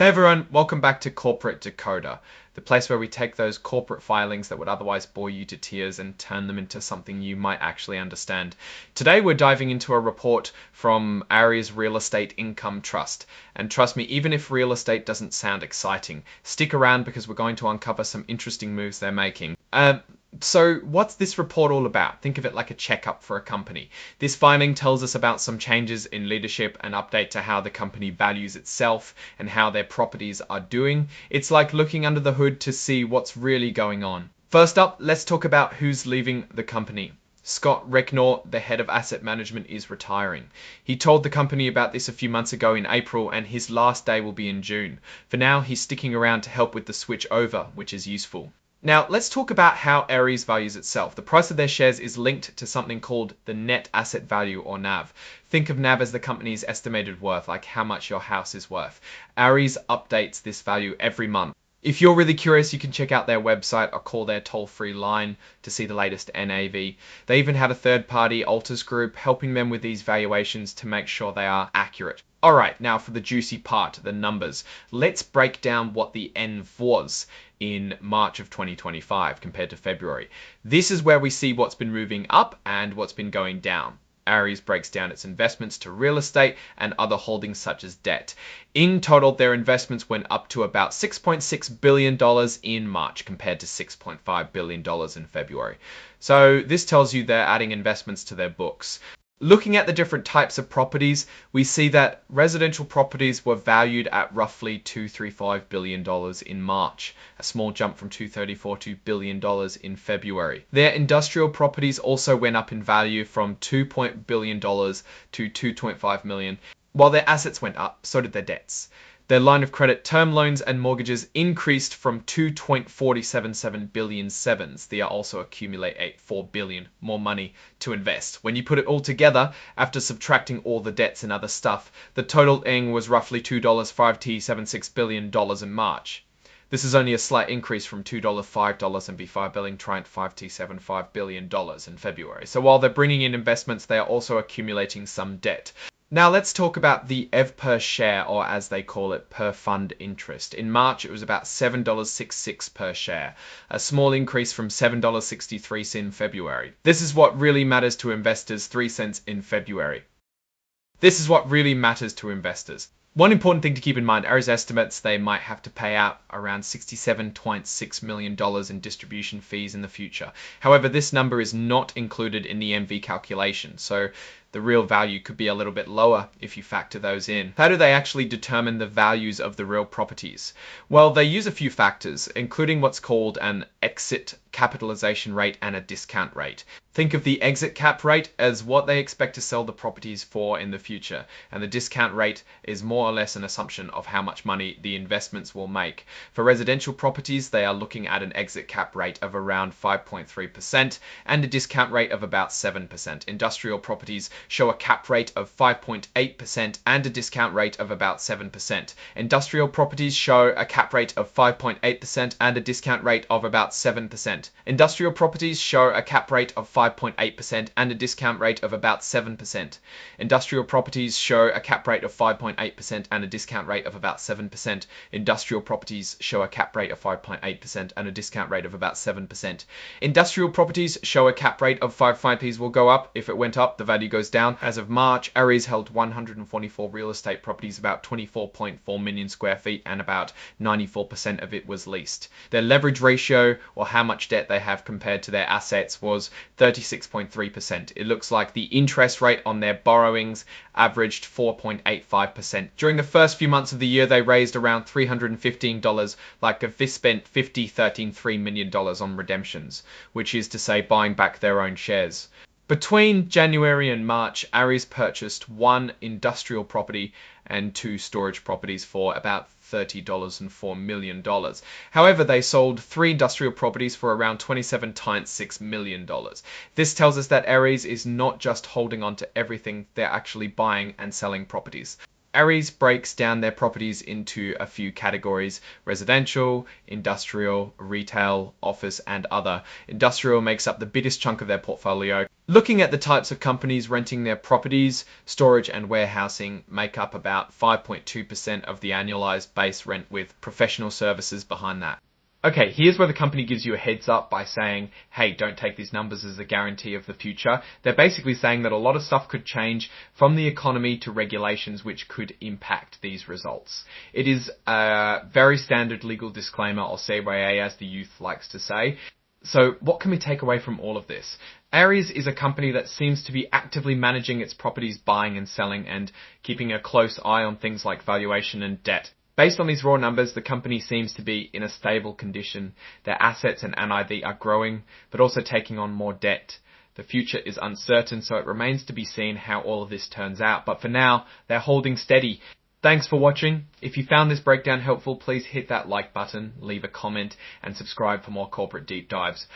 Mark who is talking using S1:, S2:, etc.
S1: Hey everyone, welcome back to Corporate Decoder, the place where we take those corporate filings that would otherwise bore you to tears and turn them into something you might actually understand. Today we're diving into a report from Ares Real Estate Income Trust. And trust me, even if real estate doesn't sound exciting, stick around because we're going to uncover some interesting moves they're making. So what's this report all about? Think of it like a checkup for a company. This filing tells us about some changes in leadership and update to how the company values itself and how their properties are doing. It's like looking under the hood to see what's really going on. First up, let's talk about who's leaving the company. Scott Recknor, the head of asset management, is retiring. He told the company about this a few months ago in April, and his last day will be in June. For now, he's sticking around to help with the switch over, which is useful. Now, let's talk about how Ares values itself. The price of their shares is linked to something called the net asset value, or NAV. Think of NAV as the company's estimated worth, like how much your house is worth. Ares updates this value every month. If you're really curious, you can check out their website or call their toll-free line to see the latest NAV. They even have a third-party Altus group helping them with these valuations to make sure they are accurate. Alright, now for the juicy part, the numbers. Let's break down what the NAV was in March of 2025 compared to February. This is where we see what's been moving up and what's been going down. Ares breaks down its investments to real estate and other holdings such as debt. In total, their investments went up to about $6.6 billion in March compared to $6.5 billion in February. So this tells you they're adding investments to their books. Looking at the different types of properties, we see that residential properties were valued at roughly $235 billion in March, a small jump from $234 billion in February. Their industrial properties also went up in value from $2 billion to $2.5 million. While their assets went up, so did their debts. Their line of credit, term loans and mortgages increased from 2.477 billion sevens. They also accumulate $4 billion more money to invest. When you put it all together, after subtracting all the debts and other stuff, the total was roughly $2.576 billion in March. This is only a slight increase from $2.5 and B5 billion Triumph 5T75 billion in February. So while they're bringing in investments, they are also accumulating some debt. Now let's talk about the EV per share, or as they call it, per fund interest. In March, it was about $7.66 per share, a small increase from $7.63 in February. This is what really matters to investors, 3 cents in February. This is what really matters to investors. One important thing to keep in mind, Ares estimates they might have to pay out around $67.6 million in distribution fees in the future. However, this number is not included in the MV calculation, so the real value could be a little bit lower if you factor those in. How do they actually determine the values of the real properties? Well, they use a few factors, including what's called an exit capitalization rate and a discount rate. Think of the exit cap rate as what they expect to sell the properties for in the future, and the discount rate is more or less an assumption of how much money the investments will make. For residential properties, they are looking at an exit cap rate of around 5.3% and a discount rate of about 7%. Industrial properties show a cap rate of 5.8% and a discount rate of about 7%. Industrial properties show a cap rate of 5.8% and a discount rate of about 7%. Industrial properties show a cap rate of 5.8% and a discount rate of about 7%. Industrial properties show a cap rate of 5.8% and a discount rate of about 7%. Industrial properties show a cap rate of 5.8% and a discount rate of about 7%. Industrial properties show a cap rate of 5.5p will go up. If it went up, the value goes down. As of March, Ares held 144 real estate properties, about 24.4 million square feet, and about 94% of it was leased. Their leverage ratio, or how much debt they have compared to their assets, was 36.3%. It looks like the interest rate on their borrowings averaged 4.85%. During the first few months of the year, they raised around $315, like they spent $13 million on redemptions, which is to say buying back their own shares. Between January and March, Ares purchased 1 industrial property and 2 storage properties for about $30.4 million. However, they sold 3 industrial properties for around $27.6 million. This tells us that Ares is not just holding on to everything, they're actually buying and selling properties. Aries breaks down their properties into a few categories: residential, industrial, retail, office, and other. Industrial makes up the biggest chunk of their portfolio. Looking at the types of companies renting their properties, storage and warehousing make up about 5.2% of the annualized base rent, with professional services behind that. Okay, here's where the company gives you a heads up by saying, hey, don't take these numbers as a guarantee of the future. They're basically saying that a lot of stuff could change, from the economy to regulations, which could impact these results. It is a very standard legal disclaimer, or CYA as the youth likes to say. So what can we take away from all of this? Aries is a company that seems to be actively managing its properties, buying and selling, and keeping a close eye on things like valuation and debt. Based on these raw numbers, the company seems to be in a stable condition. Their assets and NIV are growing, but also taking on more debt. The future is uncertain, so it remains to be seen how all of this turns out. But for now, they're holding steady. Thanks for watching. If you found this breakdown helpful, please hit that like button, leave a comment, and subscribe for more corporate deep dives.